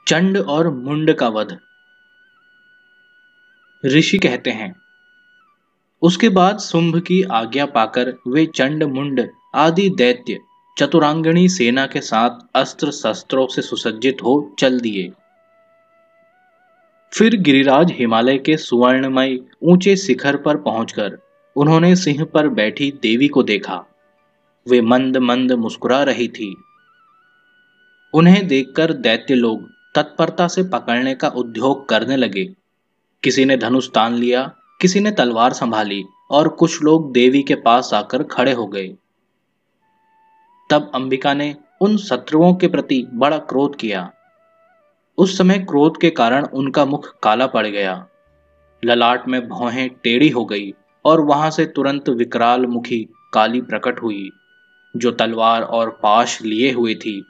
चंड और मुंड का वध। ऋषि कहते हैं, उसके बाद शुंभ की आज्ञा पाकर वे चंड मुंड आदि दैत्य चतुरांगणी सेना के साथ अस्त्र शस्त्रों से सुसज्जित हो चल दिए। फिर गिरिराज हिमालय के सुवर्णमय ऊंचे शिखर पर पहुंचकर उन्होंने सिंह पर बैठी देवी को देखा। वे मंद मंद मुस्कुरा रही थी। उन्हें देखकर दैत्य लोग तत्परता से पकड़ने का उद्योग करने लगे। किसी ने धनुष तान लिया, किसी ने तलवार संभाली और कुछ लोग देवी के पास आकर खड़े हो गए। तब अंबिका ने उन शत्रुओं के प्रति बड़ा क्रोध किया। उस समय क्रोध के कारण उनका मुख काला पड़ गया, ललाट में भौहें टेढ़ी हो गई और वहां से तुरंत विकराल मुखी काली प्रकट हुई, जो तलवार और पाश लिए हुए थी।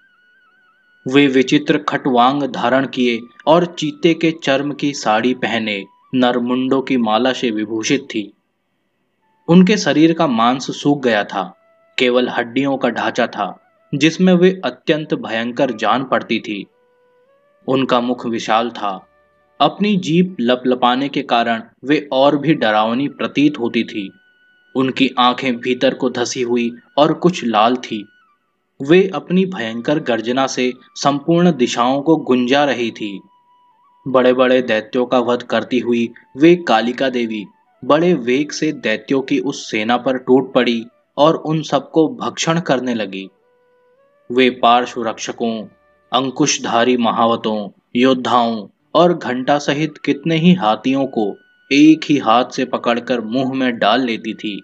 वे विचित्र खटवांग धारण किए और चीते के चर्म की साड़ी पहने नरमुंडों की माला से विभूषित थी। उनके शरीर का मांस सूख गया था, केवल हड्डियों का ढांचा था जिसमें वे अत्यंत भयंकर जान पड़ती थी। उनका मुख विशाल था, अपनी जीभ लपलपाने के कारण वे और भी डरावनी प्रतीत होती थी। उनकी आंखें भीतर को धसी हुई और कुछ लाल थी। वे अपनी भयंकर गर्जना से संपूर्ण दिशाओं को गुंजा रही थी। बड़े बड़े दैत्यों का वध करती हुई वे कालिका देवी बड़े वेग से दैत्यों की उस सेना पर टूट पड़ी और उन सबको भक्षण करने लगी। वे पार्श्व रक्षकों, अंकुशधारी महावतों, योद्धाओं और घंटा सहित कितने ही हाथियों को एक ही हाथ से पकड़कर मुंह में डाल लेती थी।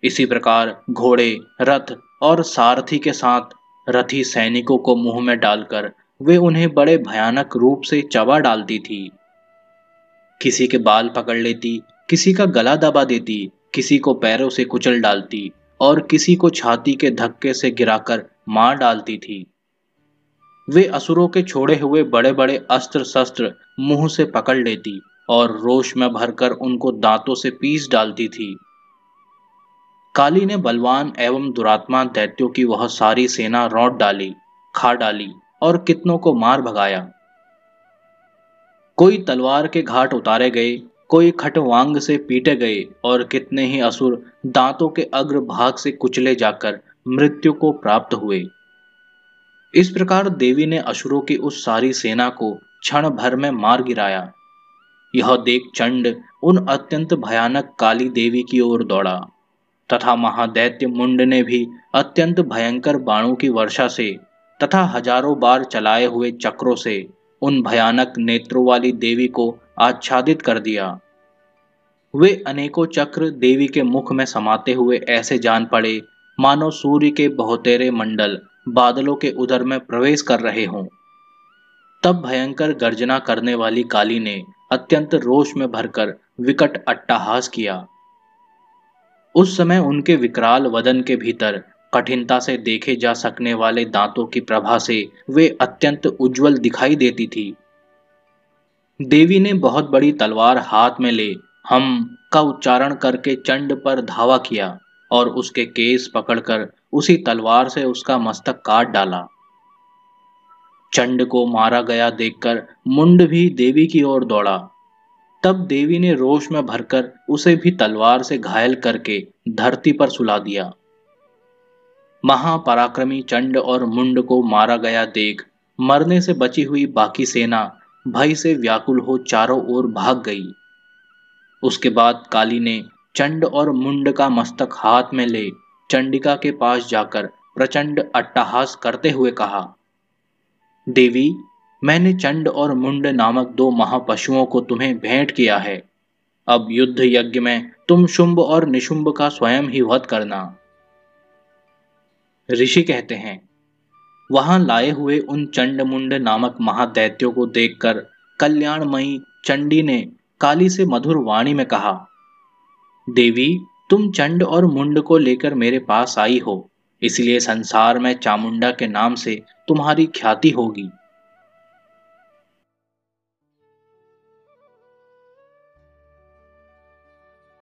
इसी प्रकार घोड़े, रथ और सारथी के साथ रथी सैनिकों को मुंह में डालकर वे उन्हें बड़े भयानक रूप से चबा डालती थी। किसी के बाल पकड़ लेती, किसी का गला दबा देती, किसी को पैरों से कुचल डालती और किसी को छाती के धक्के से गिराकर मार डालती थी। वे असुरों के छोड़े हुए बड़े बड़े अस्त्र शस्त्र मुंह से पकड़ लेती और रोष में भरकर उनको दांतों से पीस डालती थी। काली ने बलवान एवं दुरात्मा दैत्यों की वह सारी सेना रौंद डाली, खा डाली और कितनों को मार भगाया। कोई तलवार के घाट उतारे गए, कोई खटवांग से पीटे गए और कितने ही असुर दांतों के अग्रभाग से कुचले जाकर मृत्यु को प्राप्त हुए। इस प्रकार देवी ने असुरों की उस सारी सेना को क्षण भर में मार गिराया। यह देख चंड उन अत्यंत भयानक काली देवी की ओर दौड़ा तथा महादैत्य मुंड ने भी अत्यंत भयंकर बाणों की वर्षा से तथा हजारों बार चलाए हुए चक्रों से उन भयानक नेत्रों वाली देवी को आच्छादित कर दिया। वे अनेकों चक्र देवी के मुख में समाते हुए ऐसे जान पड़े मानो सूर्य के बहुतेरे मंडल बादलों के उदर में प्रवेश कर रहे हों। तब भयंकर गर्जना करने वाली काली ने अत्यंत रोष में भरकर विकट अट्टहास किया। उस समय उनके विकराल वदन के भीतर कठिनता से देखे जा सकने वाले दांतों की प्रभा से वे अत्यंत उज्जवल दिखाई देती थी। देवी ने बहुत बड़ी तलवार हाथ में ले हम का उच्चारण करके चंड पर धावा किया और उसके केस पकड़कर उसी तलवार से उसका मस्तक काट डाला। चंड को मारा गया देखकर मुंड भी देवी की ओर दौड़ा। तब देवी ने रोष में भरकर उसे भी तलवार से घायल करके धरती पर सुला दिया। महापराक्रमी चंड और मुंड को मारा गया देख मरने से बची हुई बाकी सेना भय से व्याकुल हो चारों ओर भाग गई। उसके बाद काली ने चंड और मुंड का मस्तक हाथ में ले चंडिका के पास जाकर प्रचंड अट्टहास करते हुए कहा, देवी, मैंने चंड और मुंड नामक दो महापशुओं को तुम्हें भेंट किया है। अब युद्ध यज्ञ में तुम शुंभ और निशुंभ का स्वयं ही वध करना। ऋषि कहते हैं, वहां लाए हुए उन चंड मुंड नामक महादैत्यों को देखकर कल्याणमयी चंडी ने काली से मधुर वाणी में कहा, देवी, तुम चंड और मुंड को लेकर मेरे पास आई हो, इसलिए संसार में चामुंडा के नाम से तुम्हारी ख्याति होगी।